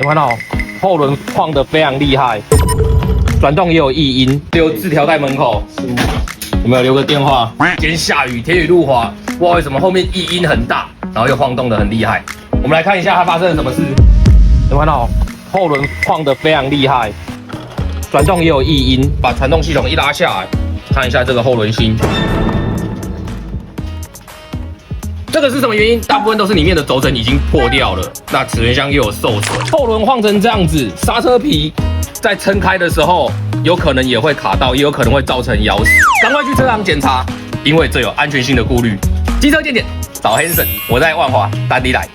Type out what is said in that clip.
有看到后轮晃得非常厉害，转动也有异音，留字条在门口，有没有留个电话？今天下雨，天雨路滑，不知道为什么后面异音很大，然后又晃动得很厉害。我们来看一下它发生了什么事。有看到后轮晃得非常厉害，转动也有异音，把传动系统一拉下来，看一下这个后轮芯。这个是什么原因？大部分都是里面的轴承已经破掉了，那齿轮箱又有受损，后轮晃成这样子，刹车皮在撑开的时候，有可能也会卡到，也有可能会造成咬死。赶快去车行检查，因为这有安全性的顾虑。机车鉴点找 Hanson， 我在万华，单地来。